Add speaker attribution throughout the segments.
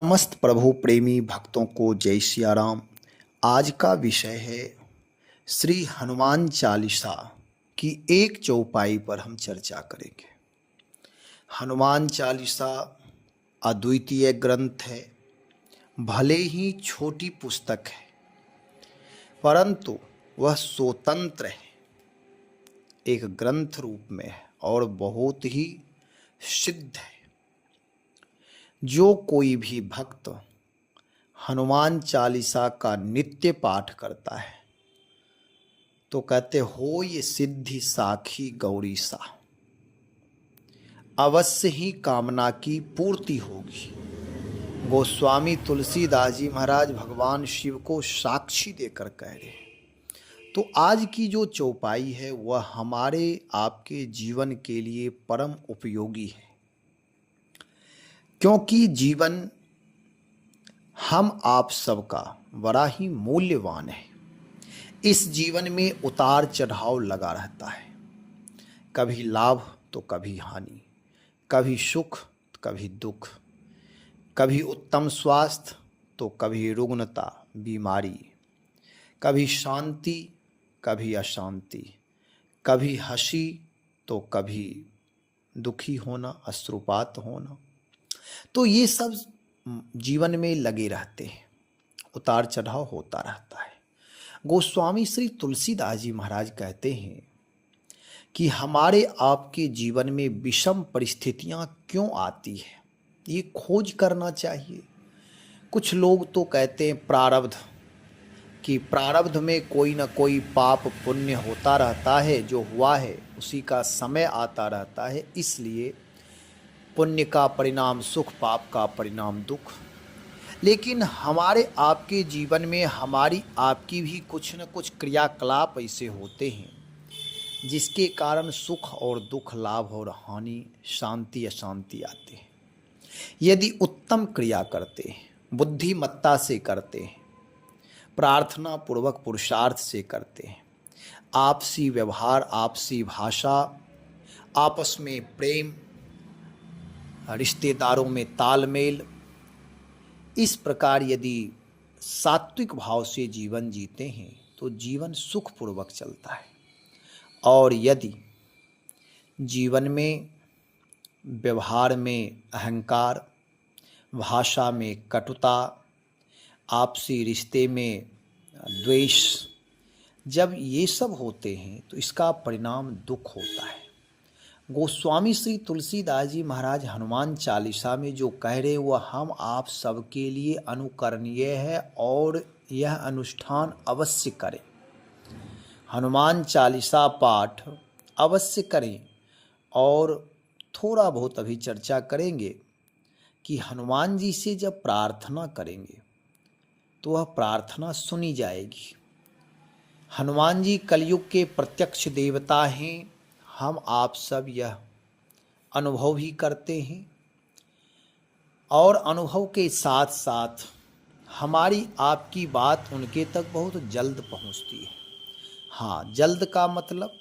Speaker 1: समस्त प्रभु प्रेमी भक्तों को जय सिया राम। आज का विषय है श्री हनुमान चालीसा की एक चौपाई पर हम चर्चा करेंगे। हनुमान चालीसा अद्वितीय ग्रंथ है, भले ही छोटी पुस्तक है परंतु वह स्वतंत्र है, एक ग्रंथ रूप में है और बहुत ही सिद्ध है। जो कोई भी भक्त हनुमान चालीसा का नित्य पाठ करता है तो कहते हो ये सिद्धि साखी गौरी सा, अवश्य ही कामना की पूर्ति होगी। गोस्वामी तुलसीदास जी महाराज भगवान शिव को साक्षी देकर कह रहे हैं। तो आज की जो चौपाई है वह हमारे आपके जीवन के लिए परम उपयोगी है, क्योंकि जीवन हम आप सबका बड़ा ही मूल्यवान है। इस जीवन में उतार चढ़ाव लगा रहता है, कभी लाभ तो कभी हानि, कभी सुख तो कभी दुख, कभी उत्तम स्वास्थ्य तो कभी रुग्णता बीमारी, कभी शांति कभी अशांति, कभी हंसी तो कभी दुखी होना, अश्रुपात होना। तो ये सब जीवन में लगे रहते हैं, उतार चढ़ाव होता रहता है। गोस्वामी श्री तुलसीदास जी महाराज कहते हैं कि हमारे आपके जीवन में विषम परिस्थितियां क्यों आती है, ये खोज करना चाहिए। कुछ लोग तो कहते हैं प्रारब्ध, कि प्रारब्ध में कोई ना कोई पाप पुण्य होता रहता है, जो हुआ है उसी का समय आता रहता है, इसलिए पुण्य का परिणाम सुख, पाप का परिणाम दुख। लेकिन हमारे आपके जीवन में हमारी आपकी भी कुछ न कुछ क्रियाकलाप ऐसे होते हैं जिसके कारण सुख और दुख, लाभ और हानि, शांति अशांति आते हैं। यदि उत्तम क्रिया करते हैं, बुद्धिमत्ता से करते हैं, प्रार्थना पूर्वक पुरुषार्थ से करते हैं, आपसी व्यवहार, आपसी भाषा, आपस में प्रेम, रिश्तेदारों में तालमेल, इस प्रकार यदि सात्विक भाव से जीवन जीते हैं तो जीवन सुखपूर्वक चलता है। और यदि जीवन में व्यवहार में अहंकार, भाषा में कटुता, आपसी रिश्ते में द्वेष, जब ये सब होते हैं तो इसका परिणाम दुख होता है। गोस्वामी श्री तुलसीदास जी महाराज हनुमान चालीसा में जो कह रहे वह हम आप सबके लिए अनुकरणीय है और यह अनुष्ठान अवश्य करें। हनुमान चालीसा पाठ अवश्य करें। और थोड़ा बहुत अभी चर्चा करेंगे कि हनुमान जी से जब प्रार्थना करेंगे तो वह प्रार्थना सुनी जाएगी। हनुमान जी कलयुग के प्रत्यक्ष देवता हैं, हम आप सब यह अनुभव भी करते हैं और अनुभव के साथ साथ हमारी आपकी बात उनके तक बहुत जल्द पहुंचती है। हाँ, जल्द का मतलब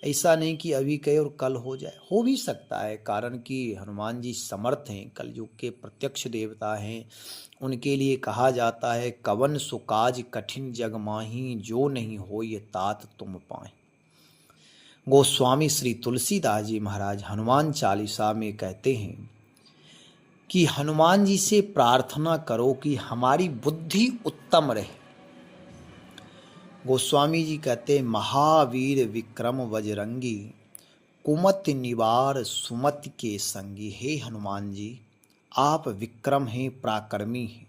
Speaker 1: ऐसा नहीं कि अभी कहे और कल हो जाए, हो भी सकता है, कारण कि हनुमान जी समर्थ हैं, कलयुग के प्रत्यक्ष देवता हैं। उनके लिए कहा जाता है कवन सुकाज कठिन जग माही, जो नहीं हो ये तात तुम पाए। गोस्वामी श्री तुलसीदास जी महाराज हनुमान चालीसा में कहते हैं कि हनुमान जी से प्रार्थना करो कि हमारी बुद्धि उत्तम रहे। गोस्वामी जी कहते हैं महावीर विक्रम बजरंगी, कुमत निवार सुमति के संगी। हे हनुमान जी, आप विक्रम हैं, पराक्रमी हैं,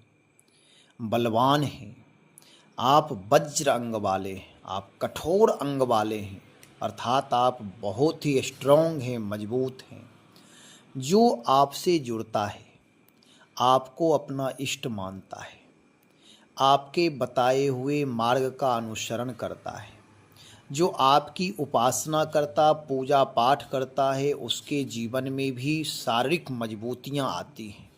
Speaker 1: बलवान हैं, आप वज्र अंग वाले हैं, आप कठोर अंग वाले हैं, अर्थात आप बहुत ही स्ट्रॉन्ग हैं, मजबूत हैं। जो आपसे जुड़ता है आपको अपना इष्ट मानता है, आपके बताए हुए मार्ग का अनुसरण करता है, जो आपकी उपासना करता, पूजा पाठ करता है, उसके जीवन में भी शारीरिक मजबूतियाँ आती हैं,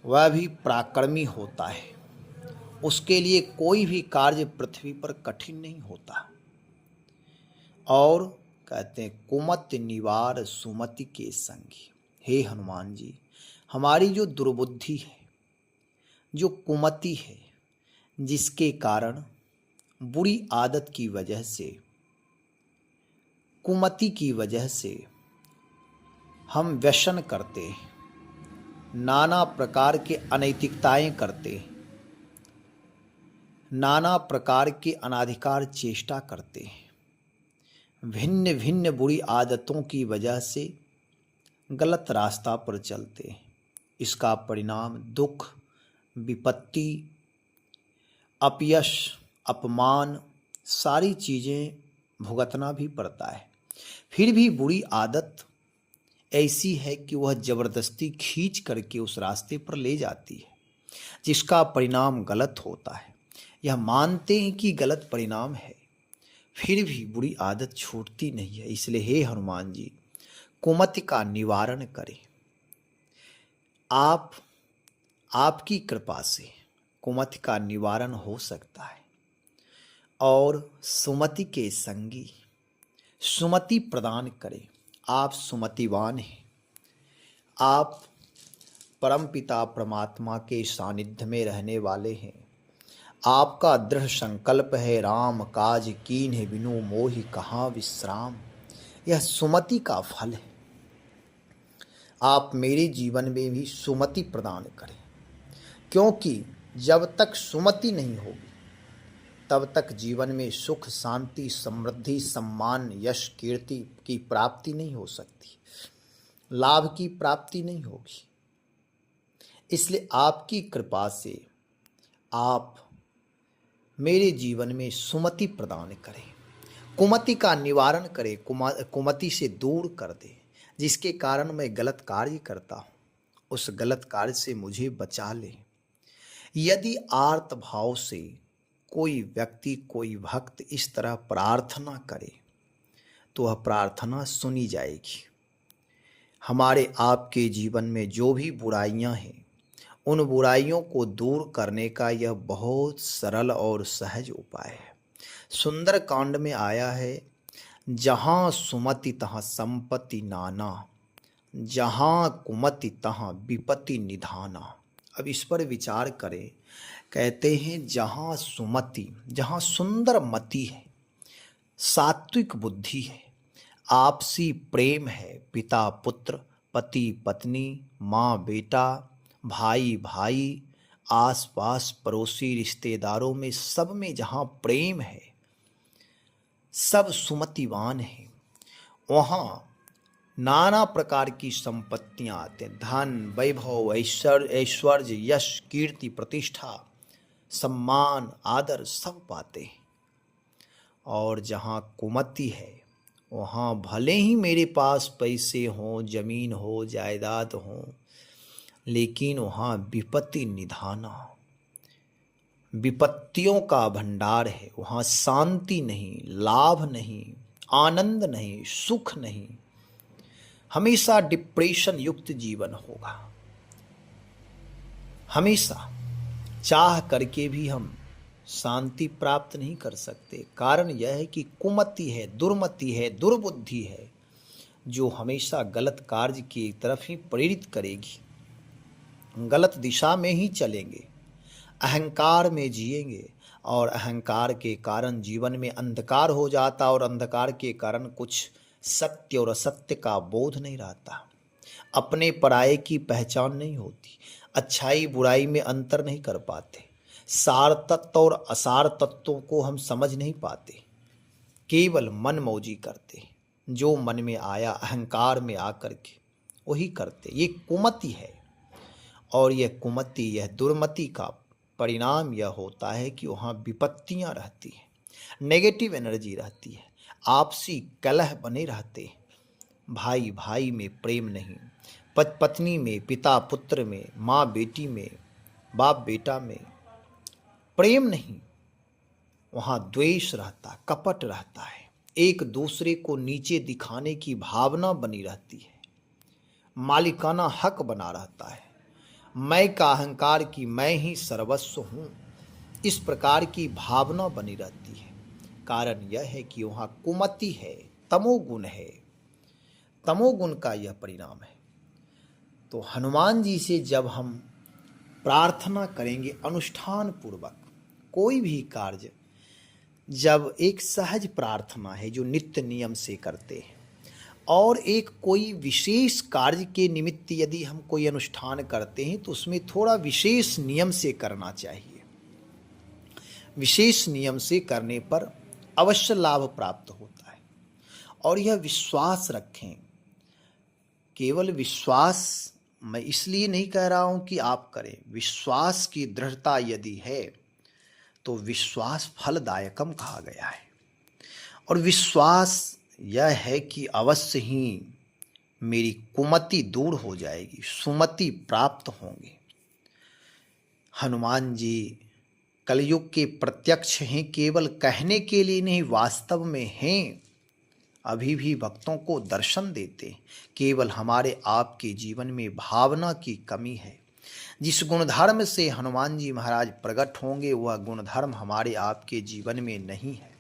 Speaker 1: वह भी पराक्रमी होता है। उसके लिए कोई भी कार्य पृथ्वी पर कठिन नहीं होता। और कहते हैं कुमत निवार सुमति के संगी। हे हनुमान जी, हमारी जो दुर्बुद्धि है, जो कुमति है, जिसके कारण बुरी आदत की वजह से, कुमति की वजह से हम व्यसन करते हैं, नाना प्रकार के अनैतिकताएं करते हैं, नाना प्रकार के अनाधिकार चेष्टा करते हैं, भिन्न भिन्न बुरी आदतों की वजह से गलत रास्ता पर चलते हैं। इसका परिणाम दुख, विपत्ति, अपयश, अपमान, सारी चीज़ें भुगतना भी पड़ता है। फिर भी बुरी आदत ऐसी है कि वह ज़बरदस्ती खींच करके उस रास्ते पर ले जाती है, जिसका परिणाम गलत होता है। यह मानते हैं कि गलत परिणाम है, फिर भी बुरी आदत छूटती नहीं है। इसलिए हे हनुमान जी, कुमति का निवारण करें। आपकी कृपा से कुमति का निवारण हो सकता है और सुमति के संगी सुमति प्रदान करें। आप सुमतिवान हैं, आप परमपिता परमात्मा के सानिध्य में रहने वाले हैं। आपका दृढ़ संकल्प है, राम काज कीन्ह बिनु मोहि कहाँ विश्राम। यह सुमति का फल है। आप मेरे जीवन में भी सुमति प्रदान करें, क्योंकि जब तक सुमति नहीं होगी तब तक जीवन में सुख, शांति, समृद्धि, सम्मान, यश, कीर्ति की प्राप्ति नहीं हो सकती, लाभ की प्राप्ति नहीं होगी। इसलिए आपकी कृपा से आप मेरे जीवन में सुमति प्रदान करें, कुमति का निवारण करें, कुमति से दूर कर दें, जिसके कारण मैं गलत कार्य करता हूँ, उस गलत कार्य से मुझे बचा ले। यदि आर्त भाव से कोई व्यक्ति, कोई भक्त इस तरह प्रार्थना करे तो वह प्रार्थना सुनी जाएगी। हमारे आपके जीवन में जो भी बुराइयां हैं, उन बुराइयों को दूर करने का यह बहुत सरल और सहज उपाय है। सुंदर कांड में आया है, जहाँ सुमति तहाँ संपत्ति नाना, जहाँ कुमति तहाँ विपत्ति निधाना। अब इस पर विचार करें। कहते हैं जहाँ सुमति, जहाँ सुंदर मति है, सात्विक बुद्धि है, आपसी प्रेम है, पिता पुत्र, पति पत्नी, माँ बेटा, भाई भाई, आस पास पड़ोसी रिश्तेदारों में, सब में जहाँ प्रेम है, सब सुमतिवान हैं, वहाँ नाना प्रकार की संपत्तियाँ आते हैं। धन, वैभव, ऐश्वर्य, यश, कीर्ति, प्रतिष्ठा, सम्मान, आदर सब पाते हैं। और जहाँ कुमति है वहाँ भले ही मेरे पास पैसे हों, जमीन हो, जायदाद हो, लेकिन वहाँ विपत्ति निधाना, विपत्तियों का भंडार है। वहाँ शांति नहीं, लाभ नहीं, आनंद नहीं, सुख नहीं, हमेशा डिप्रेशन युक्त जीवन होगा। हमेशा चाह करके भी हम शांति प्राप्त नहीं कर सकते। कारण यह है कि कुमति है, दुर्मति है, दुर्बुद्धि है, जो हमेशा गलत कार्य की तरफ ही प्रेरित करेगी। गलत दिशा में ही चलेंगे, अहंकार में जिएंगे, और अहंकार के कारण जीवन में अंधकार हो जाता, और अंधकार के कारण कुछ सत्य और असत्य का बोध नहीं रहता, अपने पराये की पहचान नहीं होती, अच्छाई बुराई में अंतर नहीं कर पाते, सार तत्व और असार तत्वों को हम समझ नहीं पाते, केवल मन मौजी करते, जो मन में आया अहंकार में आकर के वही करते। ये कुमति है, और यह कुमति, यह दुर्मति का परिणाम यह होता है कि वहाँ विपत्तियाँ रहती हैं, नेगेटिव एनर्जी रहती है, आपसी कलह बने रहते हैं, भाई भाई में प्रेम नहीं, पत्नी में, पिता पुत्र में, माँ बेटी में, बाप बेटा में प्रेम नहीं, वहाँ द्वेष रहता, कपट रहता है, एक दूसरे को नीचे दिखाने की भावना बनी रहती है, मालिकाना हक बना रहता है, मैं का अहंकार की मैं ही सर्वस्व हूँ, इस प्रकार की भावना बनी रहती है। कारण यह है कि वहाँ कुमति है, तमोगुण है, तमोगुण का यह परिणाम है। तो हनुमान जी से जब हम प्रार्थना करेंगे अनुष्ठान पूर्वक, कोई भी कार्य जब एक सहज प्रार्थना है जो नित्य नियम से करते हैं, और एक कोई विशेष कार्य के निमित्त यदि हम कोई अनुष्ठान करते हैं तो उसमें थोड़ा विशेष नियम से करना चाहिए। विशेष नियम से करने पर अवश्य लाभ प्राप्त होता है। और यह विश्वास रखें, केवल विश्वास, मैं इसलिए नहीं कह रहा हूं कि आप करें, विश्वास की दृढ़ता यदि है तो विश्वास फलदायकम कहा गया है। और विश्वास यह है कि अवश्य ही मेरी कुमति दूर हो जाएगी, सुमति प्राप्त होंगी। हनुमान जी कलयुग के प्रत्यक्ष हैं, केवल कहने के लिए नहीं, वास्तव में हैं। अभी भी भक्तों को दर्शन देते, केवल हमारे आपके जीवन में भावना की कमी है। जिस गुणधर्म से हनुमान जी महाराज प्रकट होंगे वह गुणधर्म हमारे आपके जीवन में नहीं है,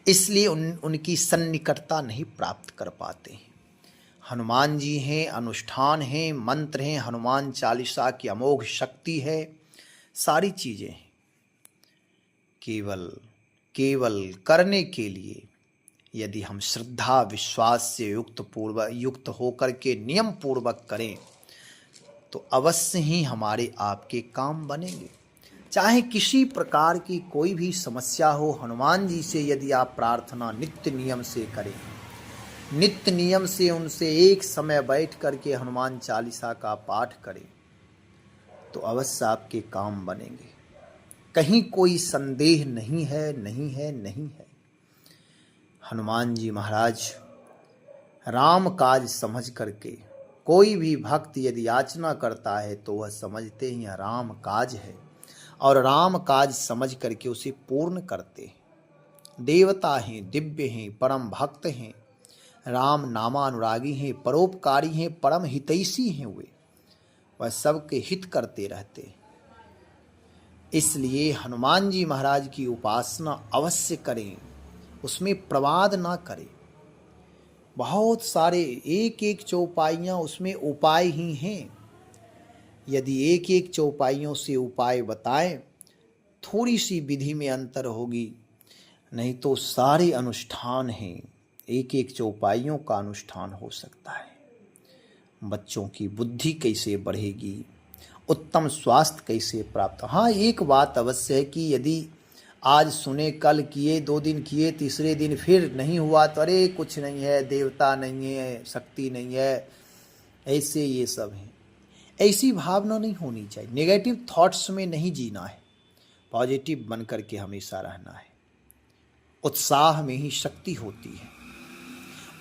Speaker 1: इसलिए उनकी सन्निकटता नहीं प्राप्त कर पाते हैं। हनुमान जी हैं, अनुष्ठान हैं, मंत्र हैं, हनुमान चालीसा की अमोघ शक्ति है, सारी चीज़ें हैं। केवल करने के लिए यदि हम श्रद्धा विश्वास से युक्त होकर के नियम पूर्वक करें तो अवश्य ही हमारे आपके काम बनेंगे। चाहे किसी प्रकार की कोई भी समस्या हो, हनुमान जी से यदि आप प्रार्थना नित्य नियम से करें, नित्य नियम से उनसे एक समय बैठ करके हनुमान चालीसा का पाठ करें तो अवश्य आपके काम बनेंगे। कहीं कोई संदेह नहीं है, नहीं है, नहीं है। हनुमान जी महाराज राम काज समझ करके, कोई भी भक्त यदि याचना करता है तो वह समझते हैं यह राम काज है, और राम काज समझ करके उसे पूर्ण करते हैं। देवता हैं, दिव्य हैं, परम भक्त हैं, राम नामानुरागी हैं, परोपकारी हैं, परम हितैषी हैं, वह सबके हित करते रहते हैं। इसलिए हनुमान जी महाराज की उपासना अवश्य करें, उसमें प्रमाद ना करें। बहुत सारे एक एक चौपाइयाँ उसमें उपाय ही हैं। यदि एक एक चौपाइयों से उपाय बताएं, थोड़ी सी विधि में अंतर होगी, नहीं तो सारे अनुष्ठान हैं, एक एक चौपाइयों का अनुष्ठान हो सकता है। बच्चों की बुद्धि कैसे बढ़ेगी, उत्तम स्वास्थ्य कैसे प्राप्त। हाँ, एक बात अवश्य है कि यदि आज सुने, कल किए, 2 दिन किए, तीसरे दिन फिर नहीं हुआ तो अरे कुछ नहीं है, देवता नहीं है, शक्ति नहीं है, ऐसे ये सब हैं। ऐसी भावना नहीं होनी चाहिए। नेगेटिव थॉट्स में नहीं जीना है, पॉजिटिव बन करके हमेशा रहना है। उत्साह में ही शक्ति होती है।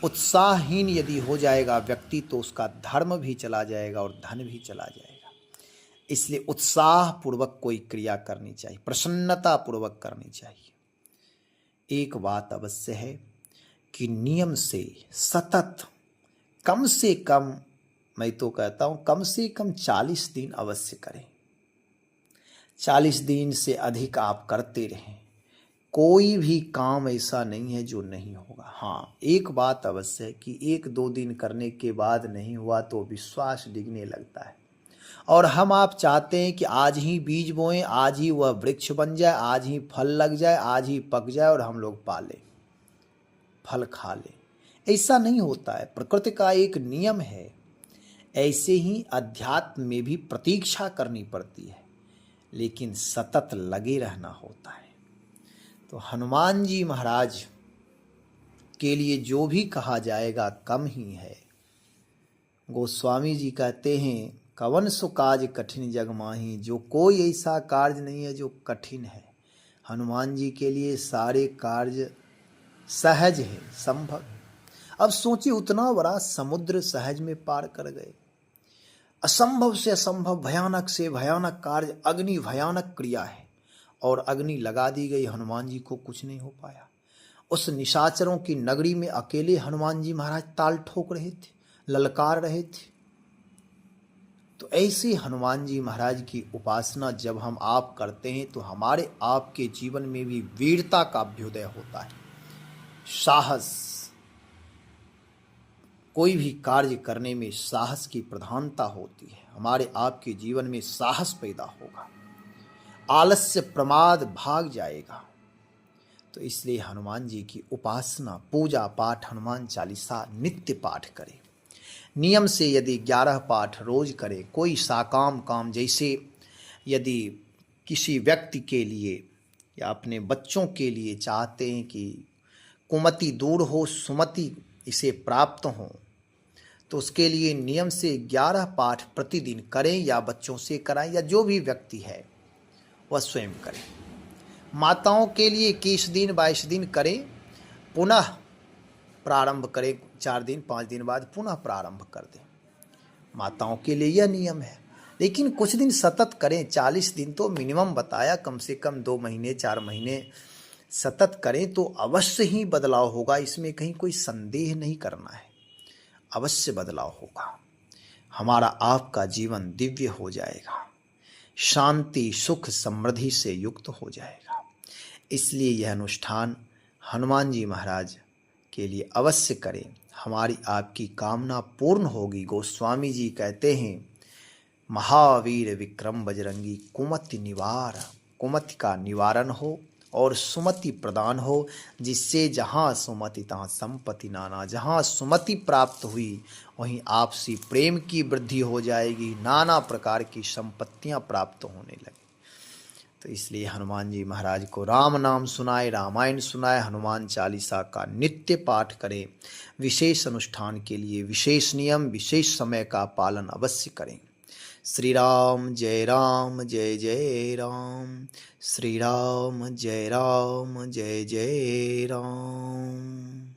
Speaker 1: उत्साहहीन यदि हो जाएगा व्यक्ति तो उसका धर्म भी चला जाएगा और धन भी चला जाएगा। इसलिए उत्साह पूर्वक कोई क्रिया करनी चाहिए, प्रसन्नता पूर्वक करनी चाहिए। एक बात अवश्य है कि नियम से सतत कम से कम, मैं तो कहता हूं कम से कम 40 दिन अवश्य करें। 40 दिन से अधिक आप करते रहें, कोई भी काम ऐसा नहीं है जो नहीं होगा। हाँ, एक बात अवश्य है कि 1-2 दिन करने के बाद नहीं हुआ तो विश्वास डिगने लगता है, और हम आप चाहते हैं कि आज ही बीज बोएं, आज ही वह वृक्ष बन जाए, आज ही फल लग जाए, आज ही पक जाए और हम लोग पालें, फल खा लें। ऐसा नहीं होता है, प्रकृति का एक नियम है। ऐसे ही अध्यात्म में भी प्रतीक्षा करनी पड़ती है, लेकिन सतत लगे रहना होता है। तो हनुमान जी महाराज के लिए जो भी कहा जाएगा कम ही है। गोस्वामी जी कहते हैं, कवन सो काज कठिन जग माही, जो कोई ऐसा कार्य नहीं है जो कठिन है। हनुमान जी के लिए सारे कार्य सहज है, संभव। अब सोचिए, उतना बड़ा समुद्र सहज में पार कर गए। असंभव से असंभव, भयानक से भयानक कार्य, अग्नि भयानक क्रिया है, और अग्नि लगा दी गई, हनुमान जी को कुछ नहीं हो पाया। उस निशाचरों की नगरी में अकेले हनुमान जी महाराज ताल ठोक रहे थे, ललकार रहे थे। तो ऐसे हनुमान जी महाराज की उपासना जब हम आप करते हैं तो हमारे आपके जीवन में भी वीरता का अभ्युदय होता है, साहस, कोई भी कार्य करने में साहस की प्रधानता होती है। हमारे आपके जीवन में साहस पैदा होगा, आलस्य प्रमाद भाग जाएगा। तो इसलिए हनुमान जी की उपासना, पूजा पाठ, हनुमान चालीसा नित्य पाठ करें। नियम से यदि 11 पाठ रोज करें, कोई साकाम काम, जैसे यदि किसी व्यक्ति के लिए या अपने बच्चों के लिए चाहते हैं कि कुमति दूर हो, सुमति इसे प्राप्त हो, तो उसके लिए नियम से 11 पाठ प्रतिदिन करें, या बच्चों से कराएं, या जो भी व्यक्ति है वह स्वयं करें। माताओं के लिए 21 दिन 22 दिन करें, पुनः प्रारंभ करें, 4 दिन 5 दिन बाद पुनः प्रारंभ कर दें। माताओं के लिए यह नियम है। लेकिन कुछ दिन सतत करें, 40 दिन तो मिनिमम बताया, कम से कम 2 महीने 4 महीने सतत करें तो अवश्य ही बदलाव होगा। इसमें कहीं कोई संदेह नहीं करना है, अवश्य बदलाव होगा। हमारा आपका जीवन दिव्य हो जाएगा, शांति सुख समृद्धि से युक्त हो जाएगा। इसलिए यह अनुष्ठान हनुमान जी महाराज के लिए अवश्य करें, हमारी आपकी कामना पूर्ण होगी। गोस्वामी जी कहते हैं, महावीर विक्रम बजरंगी कुमति निवार, कुमति का निवारण हो और सुमति प्रदान हो, जिससे जहाँ सुमति तहाँ संपत्ति नाना। जहाँ सुमति प्राप्त हुई वहीं आपसी प्रेम की वृद्धि हो जाएगी, नाना प्रकार की संपत्तियाँ प्राप्त होने लगी। तो इसलिए हनुमान जी महाराज को राम नाम सुनाए, रामायण सुनाए, हनुमान चालीसा का नित्य पाठ करें। विशेष अनुष्ठान के लिए विशेष नियम, विशेष समय का पालन अवश्य करें। श्री राम जय जय राम, श्री राम जय जय राम।